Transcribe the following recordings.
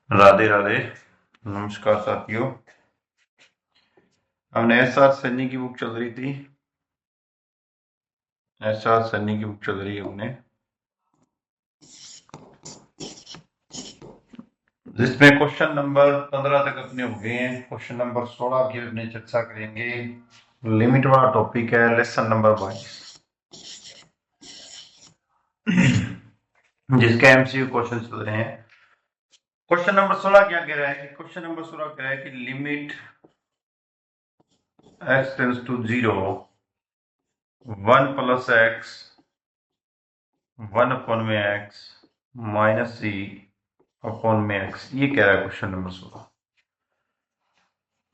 राधे राधे। नमस्कार साथियों। हमने एस.आर. सन्नी की बुक चल रही थी। एस.आर. सन्नी की बुक चल रही है हमने, जिसमें क्वेश्चन नंबर 15 तक अपने हो गए हैं। क्वेश्चन नंबर 16 की अपने चर्चा करेंगे। लिमिट वाला टॉपिक है, लेसन नंबर 22, जिसके एमसीक्यू क्वेश्चन चल रहे हैं। क्वेश्चन नंबर 16 क्या कह रहा है कि क्वेश्चन नंबर 16 कह रहा है कि limit x tends to 0 1 plus x 1 upon में x माइनस c अपॉन में x। ये कह रहा है क्वेश्चन नंबर 16।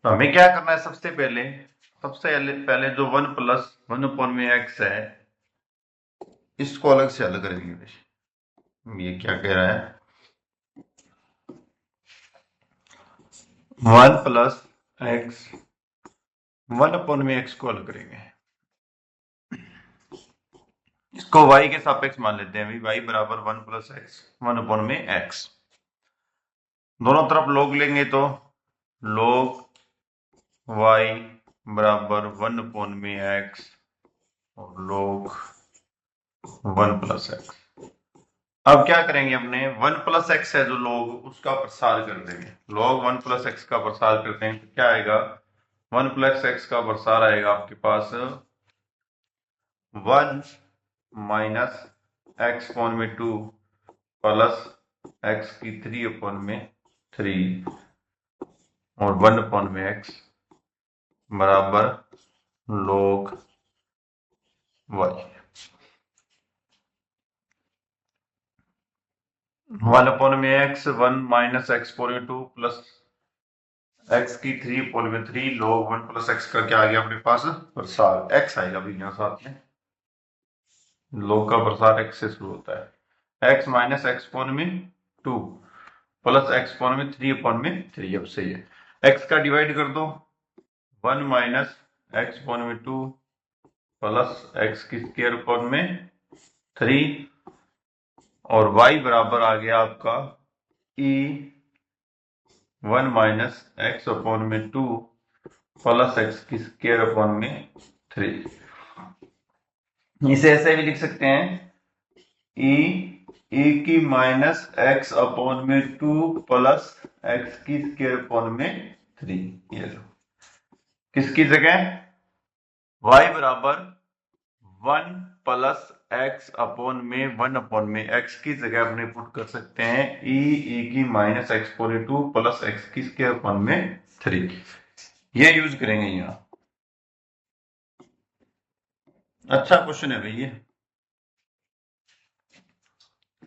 तो हमें क्या करना है? सबसे पहले जो 1 प्लस 1 अपॉन में x है, इसको अलग से हल करेंगे। ये क्या कह रहा है? 1 प्लस x 1 अपॉन में x को हल करेंगे। इसको y के सापेक्ष मान लेते हैं। y बराबर 1 प्लस x 1 अपॉन में x। दोनों तरफ log लेंगे तो log y बराबर 1 अपॉन में x और log 1 प्लस x। अब क्या करेंगे? अपने 1 प्लस एक्स है जो log, उसका प्रसार कर देंगे। log 1 प्लस एक्स का प्रसार करते हैं तो क्या आएगा? 1 प्लस एक्स का प्रसार आएगा आपके पास 1 माइनस एक्स अपॉन में 2 प्लस एक्स की 3 अपॉन में 3 और 1 अपॉन में एक्स बराबर log y। 1 अपॉन में एक्स 1 माइनस एक्स अपॉन में 2 प्लस एक्स की 3 अपॉन में 3 log 1 प्लस एक्स का क्या आ गया अपने पास? प्रसार। एक्स आएगा भी यहाँ साथ में। log का प्रसार एक्स से शुरू होता है। एक्स माइनस एक्स अपॉन में 2 प्लस एक्स अपॉन में 3 अपॉन में 3। अब सही है। एक्स का डिवाइड कर दो। 1 माइनस एक्स अपॉन में 2 प्लस एक्स की स्क्वायर अपॉन में 3 और y बराबर आ गया आपका e 1 माइनस एक्स अपॉन में 2 प्लस एक्स की स्क्वायर अपॉन में 3। इसे ऐसे भी लिख सकते हैं e की माइनस एक्स अपॉन में 2 प्लस एक्स की स्क्वायर अपॉन में 3। ये लो, किसकी जगह y बराबर 1 प्लस एक्स अपॉन में 1 अपॉन में एक्स की जगह अपने पुट कर सकते हैं e की minus X upon 2 plus X की स्क्वायर अपॉन में 3। ये यूज करेंगे यहाँ। अच्छा क्वेश्चन है भाई ये।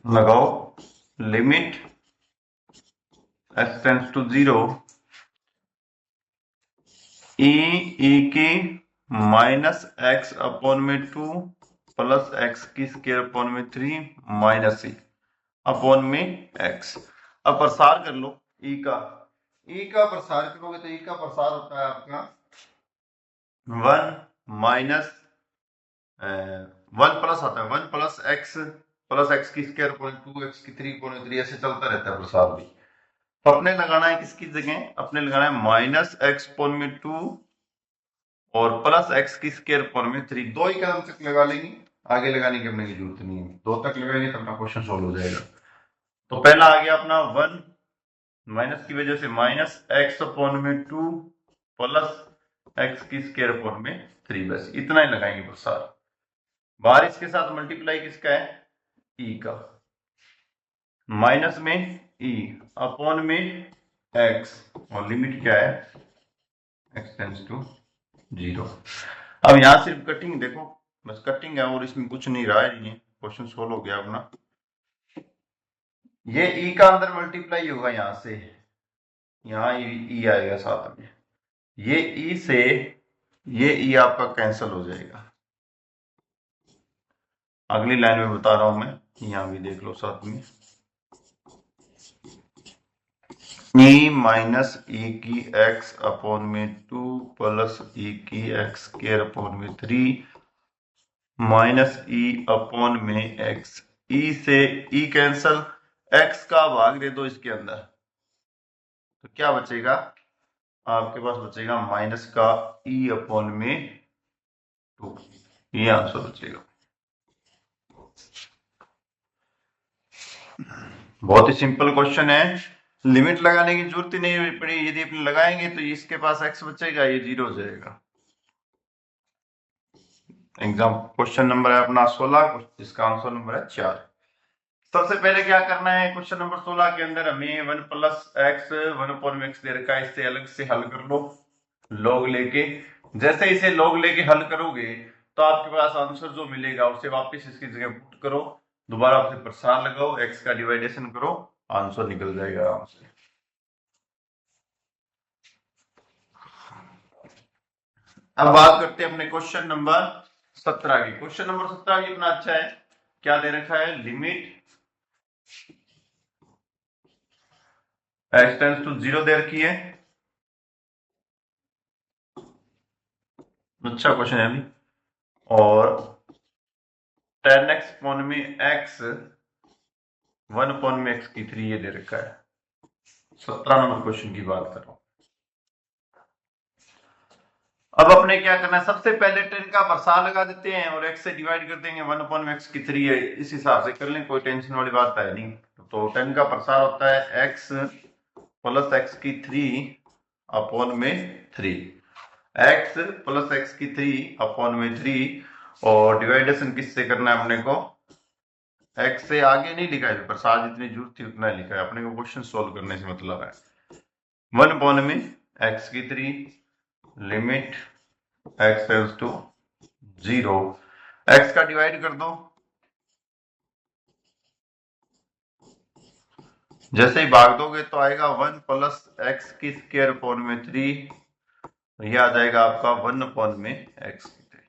लगाओ limit x tends to 0 e की माइनस एक्स अपॉन में 2 प्लस एक्स की स्क्वायर अपॉन में 3 माइनस e अपॉन में x। अब प्रसार कर लो e का प्रसार करोगे तो e का प्रसार होता है आपका 1 माइनस 1 प्लस आता है 1 प्लस एक्स की स्क्वायर अपॉन 2 एक्स की 3 अपॉन 3, ऐसे चलता रहता है प्रसार भी। तो अपने लगाना है किसकी जगह? अपने लगाना है माइनस एक्स अपॉन में 2 और प्लस एक्स की स्क्वायर अपॉन में 3। दो ही कदम तक लगा लेंगे, आगे लगाने की अपने की जरूरत नहीं है। दो तक लगाएंगे तो अपना क्वेश्चन सॉल्व हो जाएगा। तो पहला आ गया अपना 1 माइनस की वजह से माइनस एक्स अपॉन में 2 प्लस एक्स की स्क्वायर अपॉन में 3। बस इतना ही लगाएंगे प्रसार। बाहर इसके साथ मल्टीप्लाई किसका है? ई का। माइनस में ई अपॉन में एक्स और लिमिट क्या है? X tends to 0। अब यहां सिर्फ कटिंग देखो, बस कटिंग है और इसमें कुछ नहीं रहा है। ये क्वेश्चन सोल्व हो गया अपना। ये ई का अंदर मल्टीप्लाई होगा यहां से, यहां ई आएगा साथ में। ये ई से ये ई आपका कैंसिल हो जाएगा। अगली लाइन में बता रहा हूं मैं, यहां भी देख लो साथ में। ई माइनस ई की एक्स अपॉन में 2 प्लस ई की एक्स स्क्वायर अपॉन में 3 माइनस ई अपॉन में एक्स। ई से ई कैंसल, एक्स का भाग दे दो इसके अंदर, तो क्या बचेगा आपके पास, बचेगा माइनस का ई अपॉन में 2, ये आंसर बचेगा। बहुत ही सिंपल क्वेश्चन है, लिमिट लगाने की जरूरत ही नहीं पड़ी, यदि अपने लगाएंगे तो इसके पास x बचेगा, ये 0 हो जाएगा। एग्जाम क्वेश्चन नंबर है अपना 16, जिसका आंसर नंबर है 4। सबसे पहले क्या करना है, क्वेश्चन नंबर 16 के अंदर हमें 1 प्लस एक्स 1/x दे रखा है, इससे अलग से हल कर लो लॉग लेके। जैसे इसे लॉग लेके हल करोगे तो आपके पास आंसर जो मिलेगा उसे वापस इसकी जगह पुट करो, दोबारा उसे प्रसार लगाओ, x का डिवाइडेशन करो, आंसर निकल जाएगा आराम से। अब बात करते हैं अपने क्वेश्चन नंबर 17 की। क्वेश्चन नंबर 17 भी इतना अच्छा है, क्या दे रखा है, लिमिट x टेंड्स टू 0 दे रखी है। अच्छा क्वेश्चन है अभी। और 10x पॉन में x 1 पॉन में x की 3 ये दे रखा है। 17 नंबर क्वेश्चन की बात कर रहा हूं। अब अपने क्या करना है, सबसे पहले 10 का प्रसार लगा देते हैं और x से डिवाइड कर देंगे, 1 अपॉन में x की 3 है, इस हिसाब से कर लें, कोई टेंशन वाली बात है नहीं। तो 10 का प्रसार होता है x प्लस x की 3 अपॉन में 3, x प्लस x की 3 अपॉन में 3, और डिवाइडेशन किससे करना है अपने को, x से आगे नहीं लिखा है, प्रसार जितनी जरूरत थी उतना ही लिखा है, अपने को क्वेश्चन सोल्व करने से मतलब है। 1 अपॉन में x की 3 limit x tends to 0, x का डिवाइड कर दो, जैसे ही भाग दोगे तो आएगा 1 प्लस एक्स की स्क्वायर अपॉन में 3, यह आ जाएगा आपका 1 अपॉन में x की 3।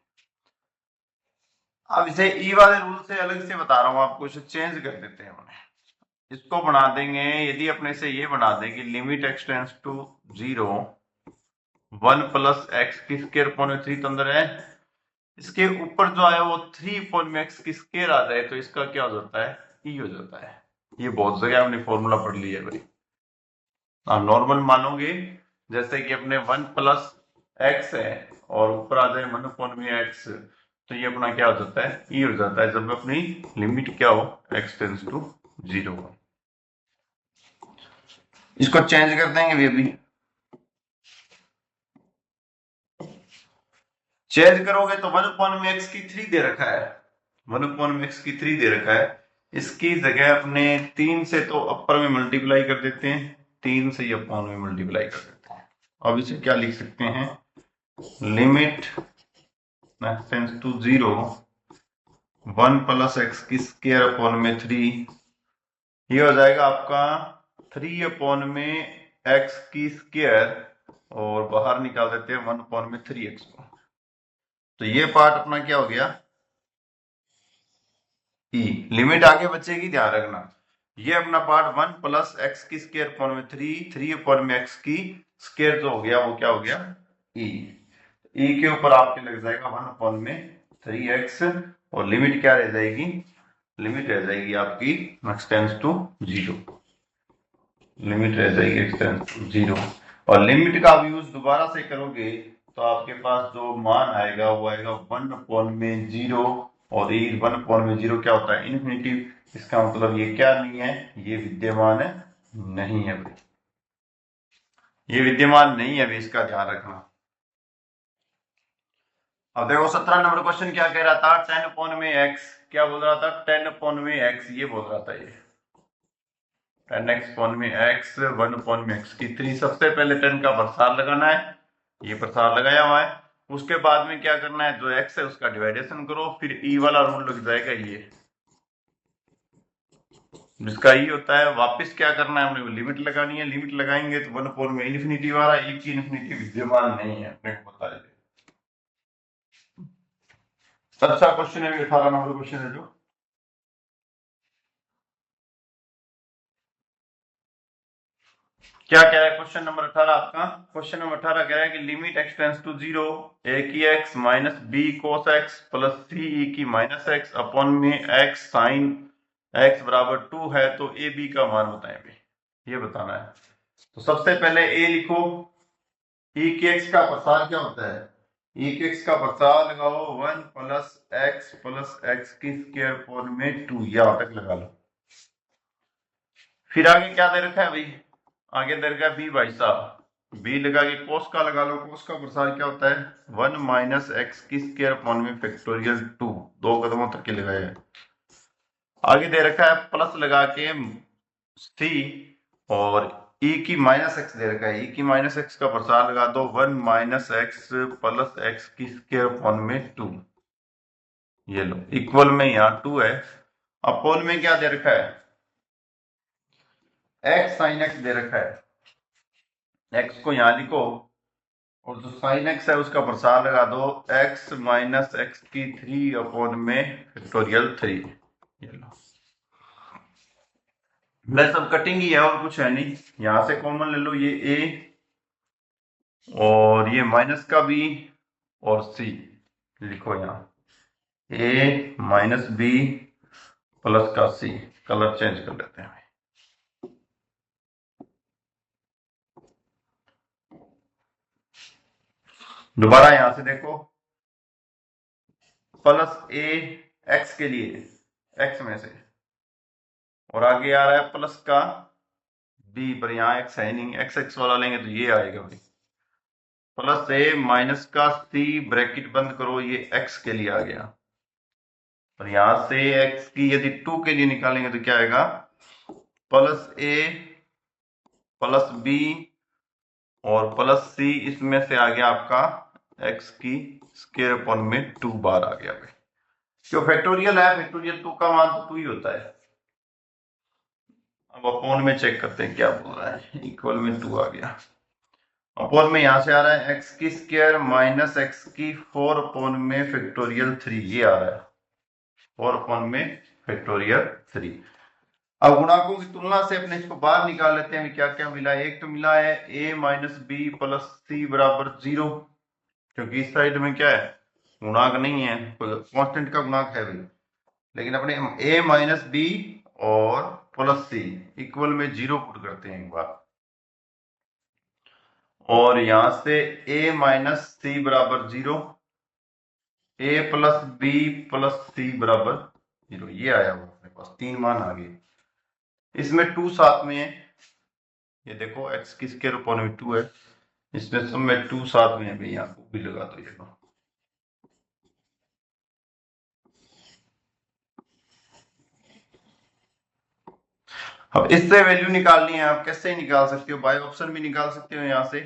अब इसे ई वाले रूल से अलग से बता रहा हूं आपको, इसे चेंज कर देते हैं उन्हें, इसको बना देंगे, यदि अपने से ये बना दें कि limit x tends to 0 1 plus X की स्क्वायर अपॉन में 3 तो अंदर है, इसके ऊपर जो आया वो 3 अपॉन में x की स्क्वायर आ जाए तो इसका क्या हो जाता है, ई हो जाता है। ये बहुत जगह हमने फॉर्मूला पढ़ लिया है भाई। आप नॉर्मल मानोगे, जैसे कि अपने 1 प्लस एक्स है और ऊपर आ जाए 1 अपॉन में एक्स, तो ये अपना क्या हो जाता है, ई हो जाता है, जब अपनी लिमिट क्या हो, x टेंड्स टू 0 हो। इसको चेंज कर देंगे अभी, चेंज करोगे तो 1 अपॉन में x की 3 दे रखा है, 1 अपॉन में x की 3 दे रखा है, इसकी जगह अपने 3 से तो अपर में मल्टीप्लाई कर देते हैं, 3 से अपॉन में मल्टीप्लाई कर देते हैं। अब इसे क्या लिख सकते हैं, limit x tends to 0 1 plus X की स्क्वायर अपॉन में 3, ये हो जाएगा आपका 3 अपॉन में x की स्क्वायर, और बाहर निकाल देते हैं 1 अपॉन में 3x को, तो ये पार्ट अपना क्या हो गया, ई। लिमिट आगे बचेगी, ध्यान रखना, ये अपना पार्ट 1 प्लस एक्स की स्क्वायर अपॉन में 3 अपॉन में एक्स की स्क्वायर जो हो गया वो क्या हो गया, ई। ई के ऊपर आपके लग जाएगा 1 अपॉन में 3x, और लिमिट क्या रह जाएगी, लिमिट रह जाएगी आपकी x टेंड्स टू 0, लिमिट रह जाएगी x टेंड्स टू 0। और लिमिट का आप यूज दोबारा से करोगे तो आपके पास जो मान आएगा वो आएगा 1 अपॉन में 0, और ये 1 अपॉन में 0 क्या होता है, इन्फिनिटी। इसका मतलब ये क्या नहीं है, ये विद्यमान है नहीं है भाई, ये विद्यमान नहीं है अभी, इसका ध्यान रखना। अब देखो 17 नंबर क्वेश्चन क्या कह रहा था, 10 अपॉन में x, क्या बोल रहा था, 10 अपॉन में x, ये बोल रहा था, ये 10x अपॉन में x 1 अपॉन में x की 3। सबसे पहले 10 का प्रसार लगाना है, ये प्रसार लगाया हुआ है, उसके बाद में क्या करना है, जो x है उसका डिवाइडेशन करो, फिर e वाला रूल लग जाएगा, ये जिसका ई होता है, वापस क्या करना है, हमने लिमिट लगानी है, लिमिट लगाएंगे तो 1 अपॉन में इन्फिनिटी वाला, e की इन्फिनिटी विद्यमान नहीं है, अपने को पता है। अच्छा क्वेश्चन है, 18 नंबर क्वेश्चन है जो, क्या कह रहा है क्वेश्चन नंबर 18 आपका, क्वेश्चन नंबर 18 कह रहा है कि limit x tends to 0 a की x minus b cos x plus c e की माइनस x अपॉन में x साइन x बराबर 2 है, तो a b का मान बताएं, ये बताना है। तो सबसे पहले ए लिखो, ई के एक्स का प्रसार क्या होता है, ई के एक्स का प्रसार लगाओ 1 प्लस एक्स की स्क्वायर पावर में 2, यहाँ तक लगा लो। फिर आगे क्या दे रखा है भाई, आगे दे रखा है बी भाई साहब, बी लगा के कोस का लगा लो, कोस का प्रसार क्या होता है 1 माइनस एक्स की स्क्वायर पावर में फैक्टोरियल 2, दो कदमों तक के लगाया है। आगे दे रखा है प्लस लगा के सी, और ई की माइनस एक्स दे रखा है, ई की माइनस एक्स का प्रसार लगा दो 1 माइनस एक्स प्लस एक्स की स्क्वायर पावर में 2, ये लो इक्वल में यहाँ 2 है। अपोन में क्या दे रखा है, एक्स साइन एक्स दे रखा है, एक्स को यहां लिखो और जो साइन एक्स है उसका प्रसार लगा दो एक्स माइनस एक्स की 3 अपॉन में फैक्टोरियल 3, ये लो। बस अब कटिंग ही है और कुछ है नहीं, यहां से कॉमन ले लो, ये ए और ये माइनस का बी और सी लिखो, यहाँ ए माइनस बी प्लस का सी, कलर चेंज कर लेते हैं। दोबारा यहां से देखो, प्लस ए एक्स के लिए एक्स में से, और आगे आ रहा है प्लस का बी पर, यहाँ एक्स है नहीं, एक्स एक्स वाला लेंगे तो ये आएगा भाई, प्लस ए माइनस का सी ब्रैकेट बंद करो, ये एक्स के लिए आ गया, और यहां से एक्स की यदि 2 के लिए निकालेंगे तो क्या आएगा, प्लस ए प्लस बी और प्लस सी, इसमें से आ गया आपका एक्स की स्क्वायर अपॉन में 2 बार आ गया भाई, जो फैक्टोरियल है, फैक्टोरियल 2 का मान तो 2 ही होता है। अब अपॉन में चेक करते हैं क्या बोल रहा है, इक्वल में 2 आ गया, अपॉन में यहां से आ रहा है एक्स की स्क्वायर माइनस एक्स की 4 अपॉन में फैक्टोरियल 3, ये आ रहा है 4 अपॉन में फैक्टोरियल 3। अब गुणाकों की तुलना से अपने इसको बाहर निकाल लेते हैं, क्या क्या मिला है, एक तो मिला है a माइनस बी प्लस सी बराबर 0, क्योंकि इस साइड में क्या है, गुणाक नहीं है, कांस्टेंट का गुणाक है भाई, लेकिन अपने a माइनस बी और प्लस सी इक्वल में 0 पुट करते हैं एक बार, और यहां से a माइनस सी बराबर 0, a प्लस बी प्लस सी बराबर 0, ये आया हुआ अपने पास, 3 मान आ गए, इसमें 2 साथ में है, ये देखो x की स्क्वायर अपॉन में 2 है, इसमें सब में 2 साथ में है भाई, यहाँ को भी लगा दो, ये लो। अब इससे वैल्यू निकालनी है, आप कैसे निकाल सकते हो, बाय ऑप्शन भी निकाल सकते हो यहाँ से,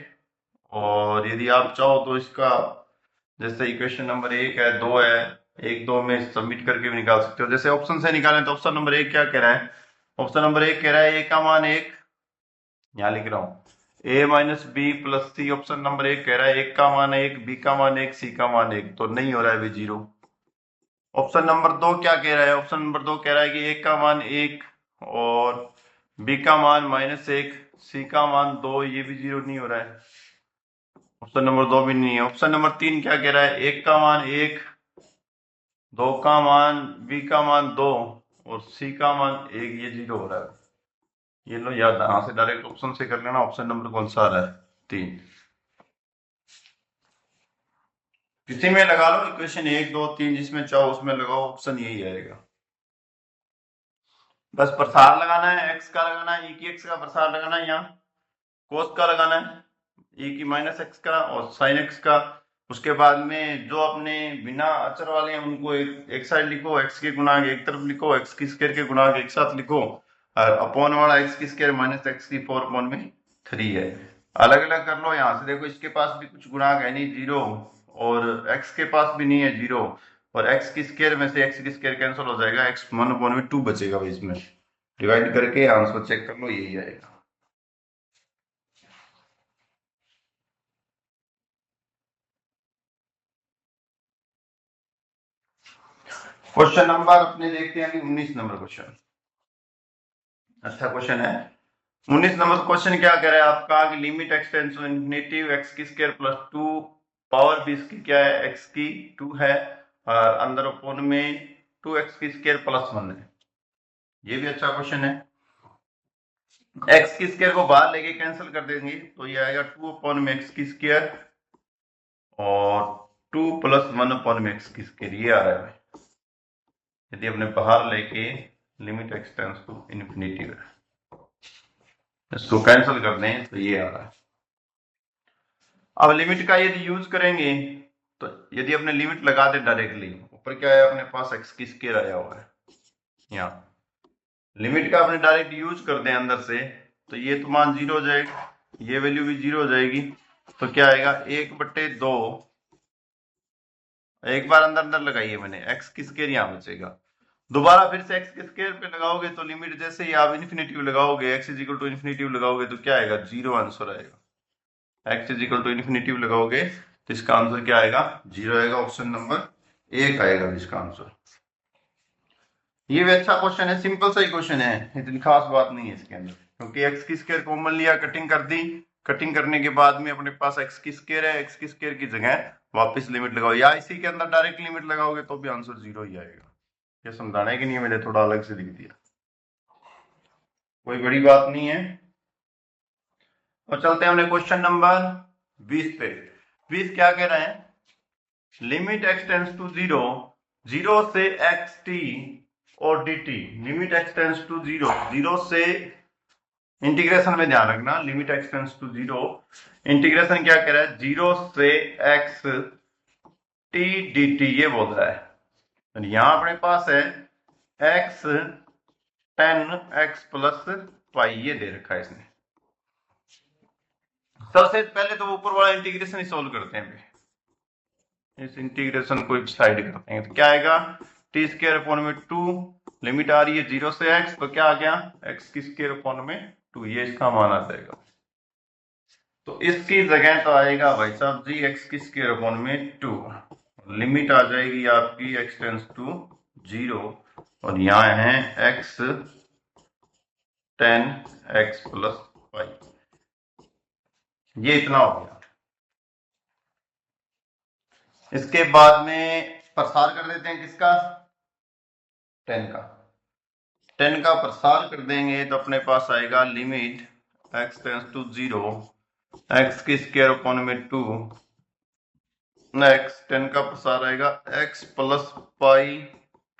और यदि आप चाहो तो इसका जैसे इक्वेशन नंबर 1 है 2 है, 1 2 में सबमिट करके भी निकाल सकते हो। जैसे ऑप्शन से निकालें तो ऑप्शन नंबर 1 क्या कह रहा है, ऑप्शन नंबर 1 कह रहा है a का मान 1, यहाँ लिख रहा हूं a minus B plus C, option number 1 कह रहा है 1 का मान 1, b का मान 1, c का मान 1, तो नहीं हो रहा है भाई 0। ऑप्शन नंबर 2 क्या कह रहा है, ऑप्शन नंबर 2 कह रहा है कि 1 का मान 1 और b का मान -1, c का मान 2, ये भी 0 नहीं हो रहा है, ऑप्शन नंबर 2 भी नहीं है। ऑप्शन नंबर 3 क्या कह रहा है, 1 का मान 1, 2 का मान, b का मान 2 और c का मान 1, ये 0 हो रहा है, ये लो याद, यहां से डायरेक्ट ऑप्शन से कर लेना, ऑप्शन नंबर कौन सा आ रहा है 3, किसी में लगा लो, इक्वेशन 1 2 3 जिसमें चाहो उसमें लगाओ, ऑप्शन यही आएगा। बस प्रसार लगाना है, एक्स का लगाना है, ई की एक्स का प्रसार लगाना है, यहाँ कोस का लगाना है ई की माइनस एक्स का और साइन एक्स का, उसके बाद में जो अपने बिना अचर वाले हैं उनको एक साइड लिखो, एक्स के गुणांक एक तरफ लिखो, एक्स की स्क्वायर के गुणांक एक साथ लिखो, और अपॉन वाला एक्स की स्क्वायर माइनस एक्स की 4 अपॉन में 3 है, अलग अलग कर लो। यहाँ से देखो इसके पास भी कुछ गुणांक है नहीं 0, और एक्स के पास भी नहीं है 0, और एक्स की स्क्वायर में से एक्स की स्क्वायर कैंसिल हो जाएगा, एक्स 1 अपॉन में 2 बचेगा भाई, इसमें डिवाइड करके आंसर चेक कर लो, यही आएगा। क्वेश्चन नंबर अपने देखते हैं 19 नंबर क्वेश्चन, अच्छा क्वेश्चन है 19 नंबर क्वेश्चन, क्या कह रहा है आपका कि limit X tends to infinity X की स्क्वायर प्लस 2 पावर भी इसकी क्या है, एक्स की 2 है, और अंदर अपॉन में 2 एक्स की स्क्वायर प्लस 1 है, ये भी अच्छा क्वेश्चन है। एक्स की स्क्वायर को बाहर लेके कैंसिल कर देंगे तो ये आएगा 2/x की स्क्वायर और 2+1/x की स्क्वायर, ये आ रहा है। यदि अपने बाहर लेके limit X tends to infinity है, इसको कैंसिल कर दें तो ये आ रहा है। अब लिमिट का यदि यूज करेंगे तो यदि अपने लिमिट लगा दे डायरेक्टली, ऊपर क्या है अपने पास एक्स की स्क्वायर आया हुआ है, यहाँ लिमिट का अपने डायरेक्ट यूज कर दें अंदर से तो ये तो मान 0 हो जाएगा, ये वैल्यू भी 0 हो जाएगी। तो क्या आएगा 1/2, एक बार अंदर अंदर लगाइए मैंने, एक्स की स्क्वायर यहाँ बचेगा। दोबारा फिर से एक्स के स्क्वायर पे लगाओगे तो लिमिट जैसे ही आप इन्फिनिटी लगाओगे, X is equal to infinity लगाओगे तो क्या आएगा 0 आंसर आएगा। X is equal to infinity लगाओगे तो इसका आंसर क्या आएगा 0 आएगा, ऑप्शन नंबर 1 आएगा इसका आंसर। ये भी अच्छा क्वेश्चन है, सिंपल सा ही क्वेश्चन है, इतनी खास बात नहीं है इसके अंदर, क्योंकि एक्स की स्क्वायर कॉमन लिया, कटिंग कर दी, कटिंग करने के बाद में अपने पास एक्स की स्क्वायर है, एक्स की स्क्वायर की जगह वापस लिमिट लगाओ या इसी के अंदर डायरेक्ट लिमिट लगाओगे तो भी आंसर 0 ही आएगा। ये समझाने के लिए मैंने थोड़ा अलग से लिख दिया, कोई बड़ी बात नहीं है। और चलते हैं हमने क्वेश्चन नंबर 20 पे। 20 क्या कह रहे हैं, लिमिट एक्स टेंड्स टू 0, 0 से एक्स टी और D T, limit X tends to 0, 0 से इंटीग्रेशन में ध्यान रखना, limit X tends to 0, integration क्या कह रहा है 0 से एक्स टी डी टी, ये बोल रहा है। यहां अपने पास है एक्स 10x प्लस पाई, ये दे रखा है इसने। सबसे पहले तो ऊपर वाला इंटीग्रेशन ही सोल्व करते हैं, इस इंटीग्रेशन को साइड करते हैं तो क्या आएगा टी स्क्वायर अपॉन में 2, लिमिट आ रही है 0 से x तो क्या आ गया x की स्क्वायर अपॉन में 2, ये इसका मान आ जाएगा। तो इसकी जगह तो आएगा भाई साहब जी x की स्क्वायर अपॉन में 2, लिमिट आ जाएगी आपकी x टेंड्स टू 0 और यहाँ है x 10x प्लस पाई, ये इतना हो गया। इसके बाद में प्रसार कर देते हैं किसका 10 का, 10 का प्रसार कर देंगे तो अपने पास आएगा limit x tends to 0, x की स्क्वायर अपॉन में 2, x 10 का प्रसार आएगा x plus pi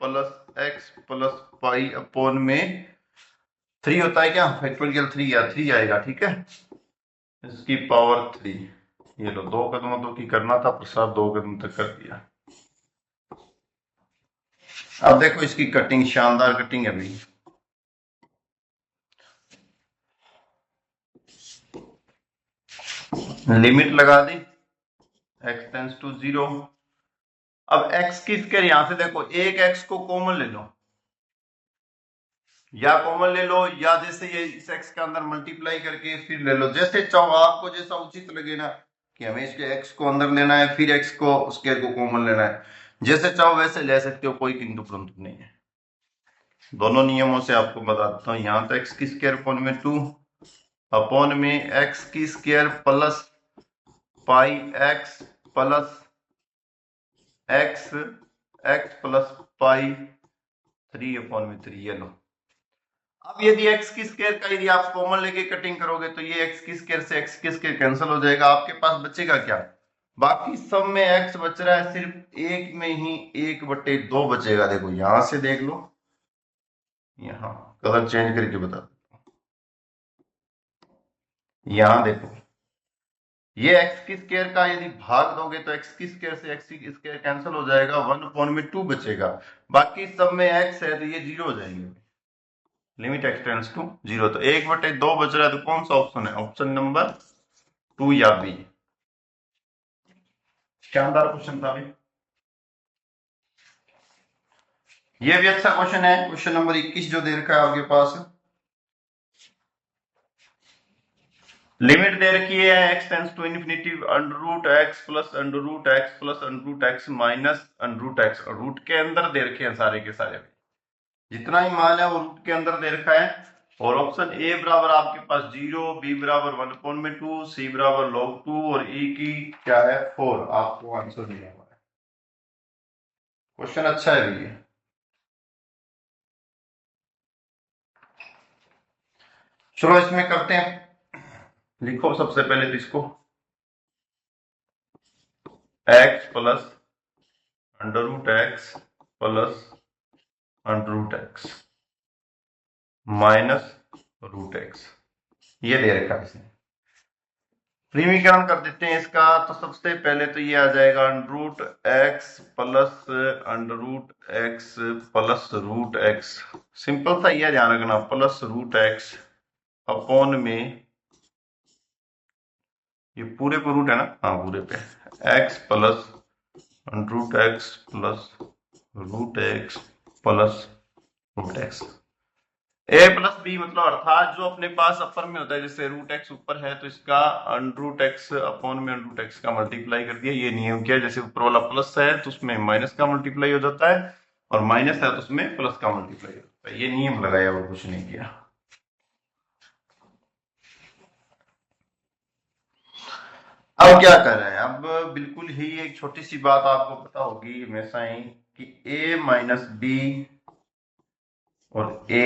plus x plus pi upon में 3 होता है क्या, फैक्टोरियल 3 या 3 आएगा, ठीक है, इसकी पावर 3। ये लो 2 कदमों तो की करना था, प्रसार 2 कदम तक कर दिया। अब देखो इसकी कटिंग, शानदार कटिंग है भाई, लिमिट लगा दी x टेंड्स टू 0। अब x की स्क्वायर यहां से देखो, एक x को कॉमन ले लो, या कॉमन ले लो या जैसे ये इस x के अंदर मल्टीप्लाई करके फिर ले लो, जैसे चाहो, आपको जैसा उचित लगे ना कि हमें इसके x को अंदर लेना है फिर x को स्क्वायर को कॉमन लेना है, जैसे चाहो वैसे ले सकते हो, कोई किंतु परंतु नहीं है। दोनों नियमों से आपको बताता हूं, यहां तो x की स्क्वायर अपॉन में 2 अपॉन में x की square plus pi x plus x plus पाई 3 अपॉन में 3, ये लो। अब यदि x की स्क्वायर का यदि आप कॉमन लेके कटिंग करोगे तो ये x की स्क्वायर से x की स्क्वायर कैंसिल हो जाएगा, आपके पास बचेगा क्या, बाकी सब में x बच रहा है, सिर्फ एक में ही 1/2 बचेगा। देखो यहां से देख लो, यहां कलर चेंज करके बता देता हूं, यहां देखो ये x की स्क्वायर का यदि भाग दोगे तो x की स्क्वायर से x की स्क्वायर कैंसिल हो जाएगा, 1/2 बचेगा, बाकी सब में x है तो ये 0 हो जाएंगे, लिमिट x टेंड्स टू 0। तो 1/2 बच रहा है, तो कौन सा ऑप्शन है, ऑप्शन नंबर 2 या बी। शानदार क्वेश्चन था भाई, ये भी अच्छा क्वेश्चन है। क्वेश्चन नंबर 21 जो दे रखा है आपके पास, लिमिट दे रखी है x tends to infinity under root x plus under root x plus under root x minus under root x, और रूट के अंदर दे रखे हैं सारे के सारे, जितना ही मान है वो रूट के अंदर दे रखा है। और ऑप्शन ए बराबर आपके पास 0, बी बराबर 1/2, सी बराबर log 2 और ई की क्या है 4, आपको आंसर दिया हुआ है। क्वेश्चन अच्छा है भैया। चलो इसमें करते हैं, लिखो सबसे पहले तो इसको x plus under root x plus under root X minus root X, ये दे रखा है इसने। प्रीमीकरण कर देते हैं इसका, तो सबसे पहले तो ये आ जाएगा under root x plus under root x plus root X. Simple सा ये ध्यान रखना, प्लस रूट एक्स अपॉन में, ये पूरे पे रूट है ना, हाँ पूरे पे, x plus under root x plus root x plus root x. A plus B मतलब अर्थात जो अपने पास अपर में होता है, जैसे रूट एक्स ऊपर है तो इसका अंडर रूट एक्स अपॉन में अंडर रूट एक्स का मल्टीप्लाई कर दिया। ये नियम क्या है, जैसे ऊपर वाला प्लस है तो उसमें माइनस का मल्टीप्लाई हो जाता है, और माइनस है तो उसमें प्लस का मल्टीप्लाई हो जाता है। ये नियम लगाया और कुछ नहीं किया। अब क्या कर रहे हैं, अब बिल्कुल ही एक छोटी सी बात आपको पता होगी हमेशा ही कि a माइनस बी और a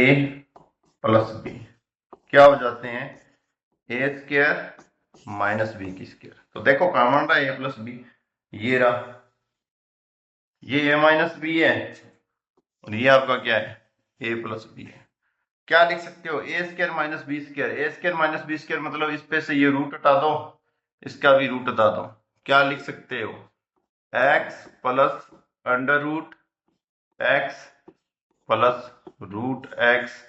प्लस बी क्या हो जाते हैं, ए स्क्वायर माइनस बी की स्क्वायर। तो देखो कॉमन रहा ए प्लस बी, ये रहा, ये ए माइनस बी है और ये आपका क्या है, ए प्लस बी है। क्या लिख सकते हो, ए स्क्वायर माइनस बी स्क्वायर। ए स्क्वायर माइनस बी स्क्वायर मतलब इस पे से ये रूट हटा दो, इसका भी रूट हटा दो। क्या लिख सकते हो, X plus under root x plus root X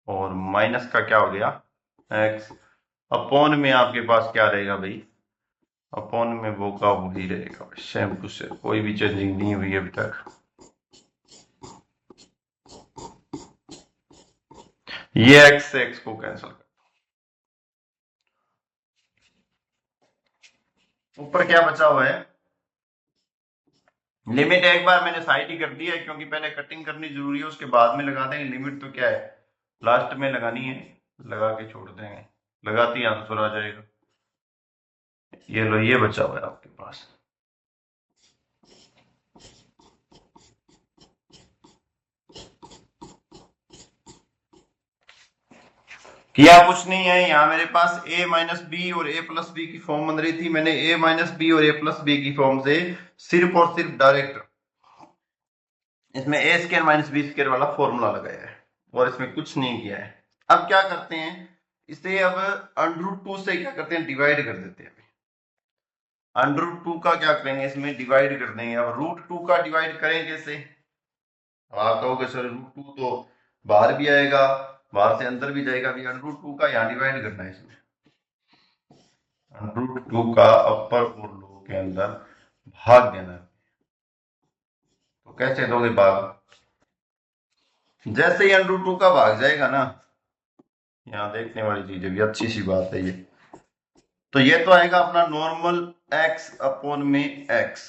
और माइनस का क्या हो गया एक्स, अपॉन में आपके पास क्या रहेगा भाई, अपॉन में वो का वही रहेगा, सेम टू सेम, कोई भी चेंजिंग नहीं हुई अभी तक। ये एक्स से एक्स को कैंसिल कर, ऊपर क्या बचा हुआ है, लिमिट एक बार मैंने साइड ही कर दी है क्योंकि पहले कटिंग करनी जरूरी है, उसके बाद में लगा देंगे। लिमिट तो क्या है लास्ट में लगानी है, लगा के छोड़ देंगे, लगाती आंसर आ जाएगा। ये लो, ये बचा हुआ है आपके पास। किया कुछ नहीं है, यहाँ मेरे पास a माइनस बी और a प्लस बी की फॉर्म बन रही थी। मैंने a माइनस बी और a प्लस बी की फॉर्म से सिर्फ और सिर्फ डायरेक्ट इसमें ए स्क्वायर माइनस बी स्क्वायर वाला फॉर्मूला लगाया है और इसमें कुछ नहीं किया है। अब क्या करते हैं, इसे अब अंडर रूट 2 से क्या करते हैं, डिवाइड कर देते हैं। अंडर रूट 2 का क्या करेंगे, इसमें डिवाइड कर देंगे। अब रूट 2 का डिवाइड करें कैसे, आप कहोगे सर रूट 2 तो बाहर भी आएगा, बाहर से अंदर भी जाएगा, भी अंडर रूट 2 का यहाँ डिवाइड करना है। इसमें अंडर रूट 2 का अपर और लोअर के अंदर भाग देना है। तो कैसे दोगे भाग, जैसे ही अंडर रूट 2 का भाग जाएगा ना, यहाँ देखने वाली चीज है, भी अच्छी सी बात है ये, तो ये तो आएगा अपना नॉर्मल x अपॉन में x,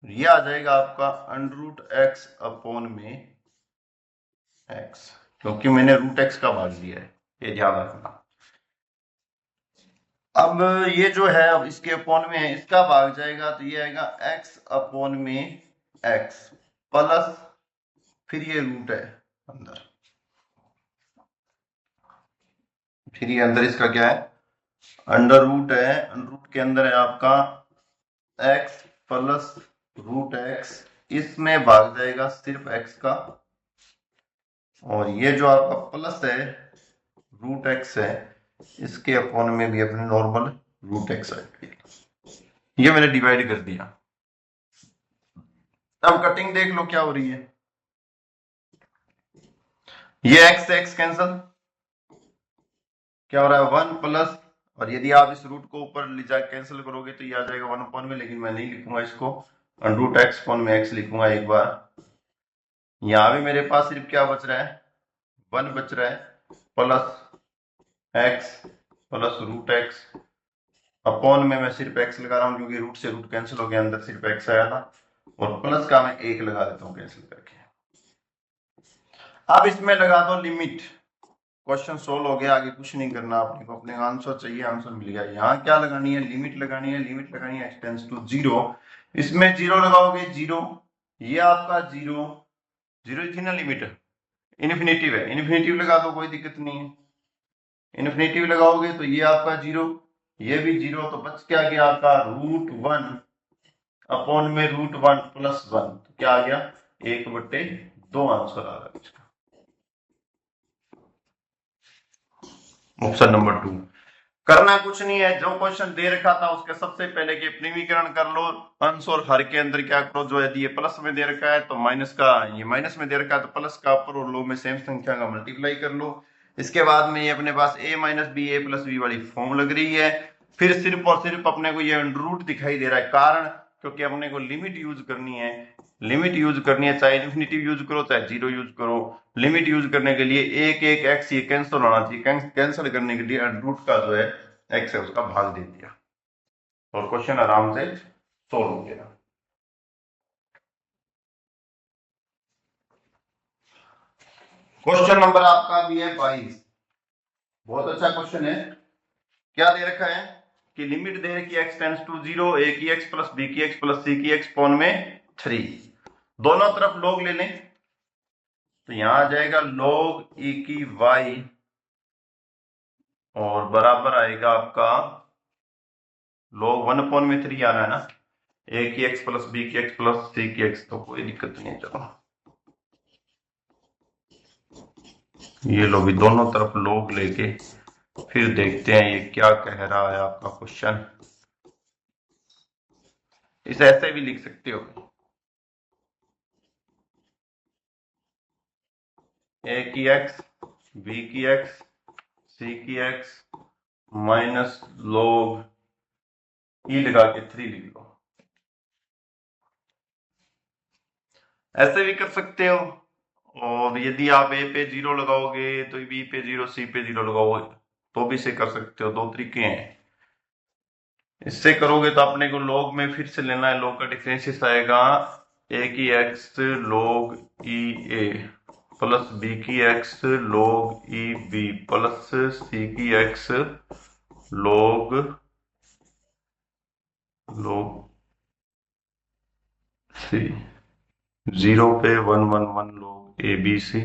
ये आ जाएगा आपका अंडर रूट x अपॉन में x, क्योंकि मैंने रूट x का भाग दिया है, ये ध्यान रखना। अब ये जो है अब इसके अपॉन में है, इसका भाग जाएगा तो ये आएगा x अपॉन में x प्लस, फिर ये रूट है अंदर, फिर ये अंदर इसका क्या है अंडर रूट है, अंडर रूट के अंदर है आपका x प्लस रूट x, इसमें भाग जाएगा सिर्फ x का, और ये जो आपका प्लस है रूट x है, इसके अपॉन में भी अपने नॉर्मल रूट x आएगा। ये मैंने डिवाइड कर दिया। अब कटिंग देख लो क्या हो रही है, ये x से x कैंसल, क्या हो रहा है 1 प्लस, और यदि आप इस रूट को ऊपर ले जाकर कैंसिल करोगे तो ये आ जाएगा 1 अपॉन में, लेकिन मैं नहीं लिखूंगा इसको, अंडर रूट x अपॉन में x लिखूंगा एक बार। यहां भी मेरे पास सिर्फ क्या बच रहा है 1 बच रहा है, plus x plus root x upon में मैं सिर्फ x लगा रहा हूं क्योंकि रूट से रूट कैंसिल हो गया, अंदर सिर्फ x आया था, और प्लस का मैं 1 लगा देता हूं कैंसिल करके। अब इसमें लगा दो लिमिट, क्वेश्चन सोल्व हो गया, आगे कुछ नहीं करना आपने को, अपने आंसर चाहिए, आंसर मिल गया। यहाँ क्या लगानी है, लिमिट लगानी है, लिमिट लगानी है x टेंड्स टू 0, इसमें 0 लगाओगे 0, ये आपका 0 0 थी ना लिमिट, इन्फिनिटिव है, इन्फिनिटिव लगा दो कोई दिक्कत नहीं है, इन्फिनेटिव लगाओगे तो ये आपका 0, ये भी 0, तो बच क्या गया आपका √1 अपॉन में √1 + 1, तो क्या आ गया 1/2 आंसर आ रहा है इसका। Option number 2। करना कुछ नहीं है, जो क्वेश्चन दे रखा था उसके सबसे पहले के अपनीकरण कर लो, अंश और हर के अंदर क्या करो, जो यदि ये प्लस में दे रखा है तो माइनस का, ये माइनस में दे रखा है तो प्लस का अपर और लो में सेम संख्या का मल्टीप्लाई कर लो। इसके बाद में ये अपने पास a - b a + b वाली फॉर्म लग रही है। फिर सिर्फ और सिर्फ अपने को ये अंडर रूट दिखाई दे रहा है, कारण क्योंकि अपने को लिमिट यूज करनी है। लिमिट यूज करनी है, चाहे इन्फिनिटिव यूज करो चाहे 0 यूज करो। लिमिट यूज करने के लिए एक एक x ये कैंसिल होना चाहिए, कैंसिल करने के लिए अंडर रूट का जो है x है उसका भाग दे दिया और क्वेश्चन आराम से सोल्व हो गया। क्वेश्चन नंबर आपका भी है 22, बहुत अच्छा क्वेश्चन है। क्या दे रखा है कि लिमिट दे रखी है x टेंड्स टू 0, a की x प्लस b की x प्लस c की x पॉन में 3, दोनों तरफ log ले लें तो यहां आ जाएगा log e की y और बराबर आएगा आपका log 1/3 आ रहा है ना, a की x प्लस b की x प्लस c की x, तो कोई दिक्कत नहीं है। चलो ये लो भी दोनों तरफ log लेके फिर देखते हैं ये क्या कह रहा है आपका क्वेश्चन। इसे ऐसे भी लिख सकते हो, a की x b की x c की x माइनस log e लगा के 3 लिख लो, ऐसे भी कर सकते हो। और यदि आप a पे 0 लगाओगे तो b पे 0, c पे 0 लगाओगे तो भी इसे कर सकते हो, दो तरीके हैं। इससे करोगे तो अपने को log में फिर से लेना है, log का डिफरेंशियल आएगा a की x log e a plus b की x log e b plus c की x log c, 0 पे 1 1 1 log a b c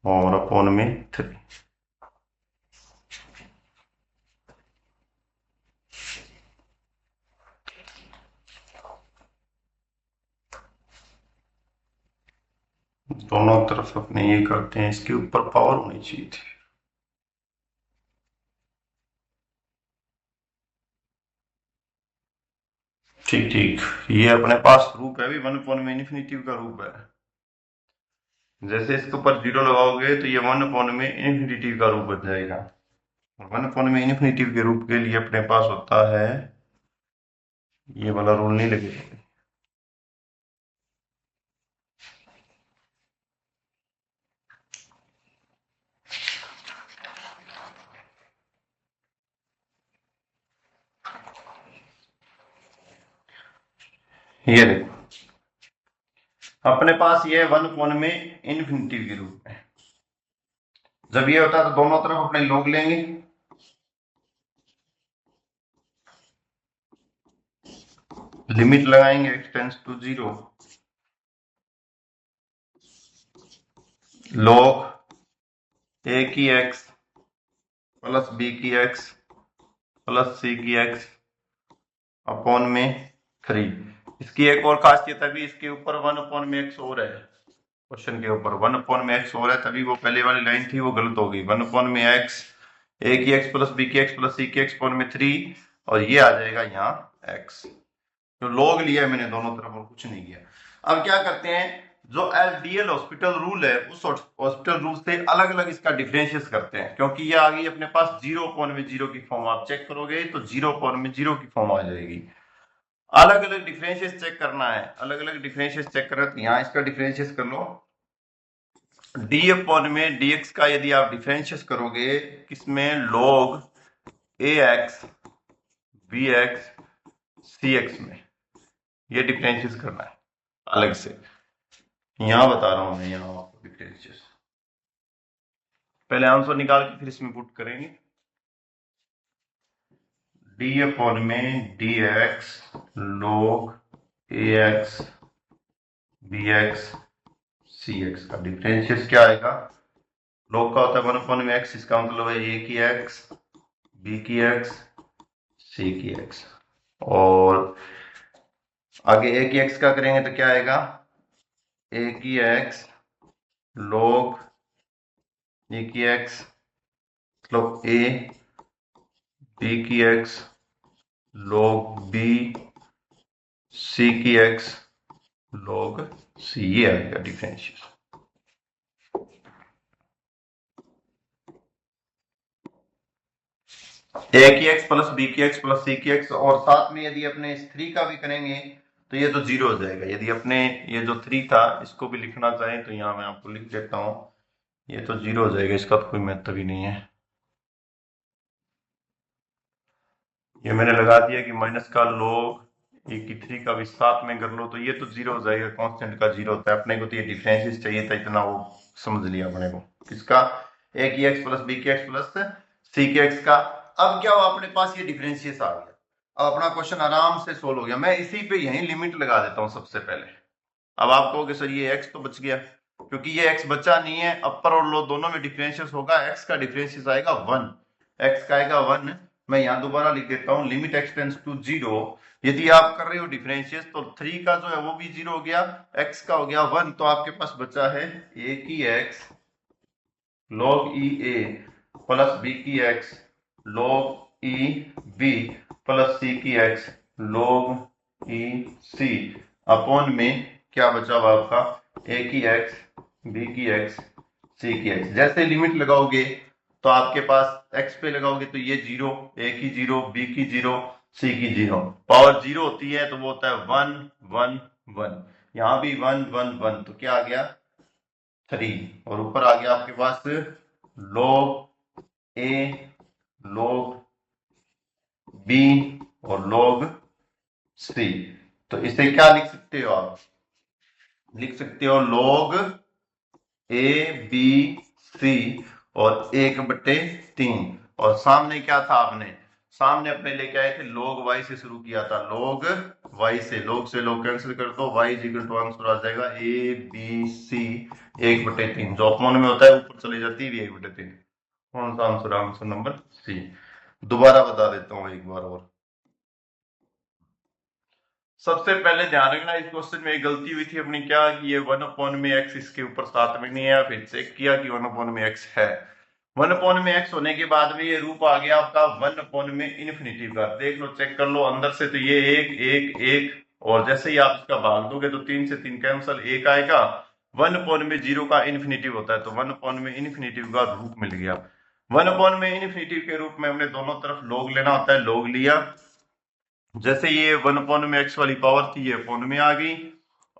और अपॉन में 3। दोनों तरफ अपने ये करते हैं, इसके ऊपर पावर होनी चाहिए थी। ठीक ठीक, ये अपने पास रूप है भी 1/∞ का रूप है। जैसे इसके ऊपर 0 लगाओगे तो ये 1/∞ का रूप बन जाएगा। 1/∞ के रूप के लिए अपने पास होता है, ये वाला रूल नहीं लगेगा। ये देखो अपने पास ये 1/∞ के रूप में, जब ये होता है तो दोनों तरफ अपने log लेंगे, लिमिट लगाएंगे x tends to 0 log a की x प्लस b की x प्लस c की x अपॉन में 3। इसकी एक और खासियत है भी, इसके ऊपर 1/x और है, क्वेश्चन के ऊपर 1/x और है, तभी वो पहले वाली लाइन थी वो गलत हो गई। 1/x a की x प्लस b की x प्लस c की x अपॉन में 3 और ये आ जाएगा यहाँ x, तो log लिया है मैंने दोनों तरफ और कुछ नहीं किया। अब क्या करते हैं, जो एलडीएल हॉस्पिटल रूल है उस हॉस्पिटल रूल से अलग अलग इसका डिफरेंशिएट करते हैं, क्योंकि ये आ गई अपने पास 0/0 की फॉर्म, आप चेक करोगे तो 0/0 की फॉर्म आ जाएगी। अलग अलग डिफरेंशिएट चेक करना है, अलग अलग डिफरेंशिएट चेक करना है तो यहाँ इसका डिफरेंशिएट कर लो। डी अपॉन में dx का यदि आप डिफरेंशिएट करोगे किसमें, log ax bx cx में, ये डिफरेंशिएट करना है अलग से। यहां बता रहा हूं मैं, यहां आपको डिफरेंशिएट, पहले आंसर निकाल के फिर इसमें पुट करेंगे। डी अपॉन में dx log ax bx cx का डिफरेंशिएट क्या आएगा, log का होता है 1/x, इसका मतलब है a की x, b की x, c की x। और आगे a की x का करेंगे तो क्या आएगा, a की x log a की x मतलब a, b की x log b, c की x log c, ये आएगा डिफरेंशियल। a की x प्लस b की x प्लस c की x, और साथ में यदि अपने इस 3 का भी करेंगे तो ये तो 0 हो जाएगा। यदि अपने ये जो 3 था इसको भी लिखना चाहें तो यहाँ मैं आपको लिख देता हूँ, ये तो 0 हो जाएगा, इसका तो कोई महत्व ही नहीं है। ये मैंने लगा दिया कि माइनस का log a की 3 का भी साथ में कर लो तो ये तो 0 हो जाएगा, कांस्टेंट का 0 होता है। अपने को तो ये डिफरेंशियल चाहिए था, इतना वो समझ लिया अपने को, किसका, a की x प्लस b की x प्लस c की x का। अब क्या हुआ, अपने पास ये डिफरेंशियल आ गया, अब अपना क्वेश्चन आराम से सोल्व हो गया। मैं इसी पे यही लिमिट लगा देता हूं सबसे पहले। अब आप कहोगे सर ये x तो बच गया, क्योंकि ये x बचा नहीं है, अपर और लोअर दोनों में डिफरेंशियल होगा, x का डिफरेंशियल आएगा 1, x का आएगा 1। मैं यहां दोबारा लिख देता हूं, लिमिट x टेंड्स टू 0। यदि आप कर रहे हो डिफरेंशियल तो 3 का जो है वो भी 0 हो गया, x का हो गया 1, तो आपके पास बचा है a की x log e a plus b की x log e b plus c की x log e c upon में क्या बचा हुआ आपका, a की x b की x c की x। जैसे लिमिट लगाओगे तो आपके पास x पे लगाओगे तो ये 0, a की 0, b की 0, c की 0, पावर 0 होती है तो वो होता है 1 1 1, यहां भी 1 1 1, तो क्या आ गया 3, और ऊपर आ गया आपके पास log a log b और log c। तो इसे क्या लिख सकते हो आप, लिख सकते हो log a b c और 1/3, और सामने क्या था, आपने सामने अपने लेके आए थे log y से शुरू किया था, log y से, log से log कैंसिल कर दो, y इक्वल टू आंसर आ जाएगा a b c 1/3, जो अपॉन में होता है ऊपर चली जाती है 1/3। कौन सा आंसर, आंसर नंबर सी। दोबारा बता देता हूं एक बार और। सबसे पहले ध्यान रखना, इस क्वेश्चन में एक गलती हुई थी अपनी, क्या कि ये 1 में x इसके ऊपर साथ में नहीं है, फिर चेक किया कि 1 में x है। 1 में x होने के बाद में ये रूप आ गया आपका 1 में इन्फिनिटी का, देख लो चेक कर लो अंदर से, तो ये 1 1 1, और जैसे ही आप इसका भाग दोगे तो 3 से 3 कैंसल, 1 आएगा। 1 में 0 का इन्फिनिटिव होता है, तो 1 में इन्फिनिटिव का रूप मिल गया। 1 में इन्फिनिटिव के रूप में हमने दोनों तरफ log लेना होता है, log लिया। जैसे ये 1 में x वाली पावर थी ये अपॉन में आ गई,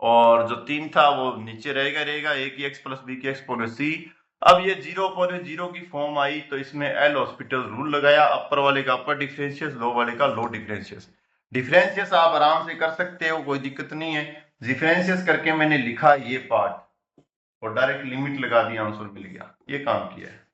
और जो 3 था वो नीचे रहेगा रहेगा, a की x प्लस b की x अपॉन c। अब ये 0/0 की फॉर्म आई तो इसमें एल हॉस्पिटल रूल लगाया, अपर वाले का अपर डिफरेंशियल, लो वाले का लो डिफरेंशियल। डिफरेंशियल आप आराम से कर सकते हो, कोई दिक्कत नहीं है। डिफरेंशियल करके मैंने लिखा ये पार्ट और डायरेक्ट लिमिट लगा दी, आंसर मिल गया, ये काम किया है।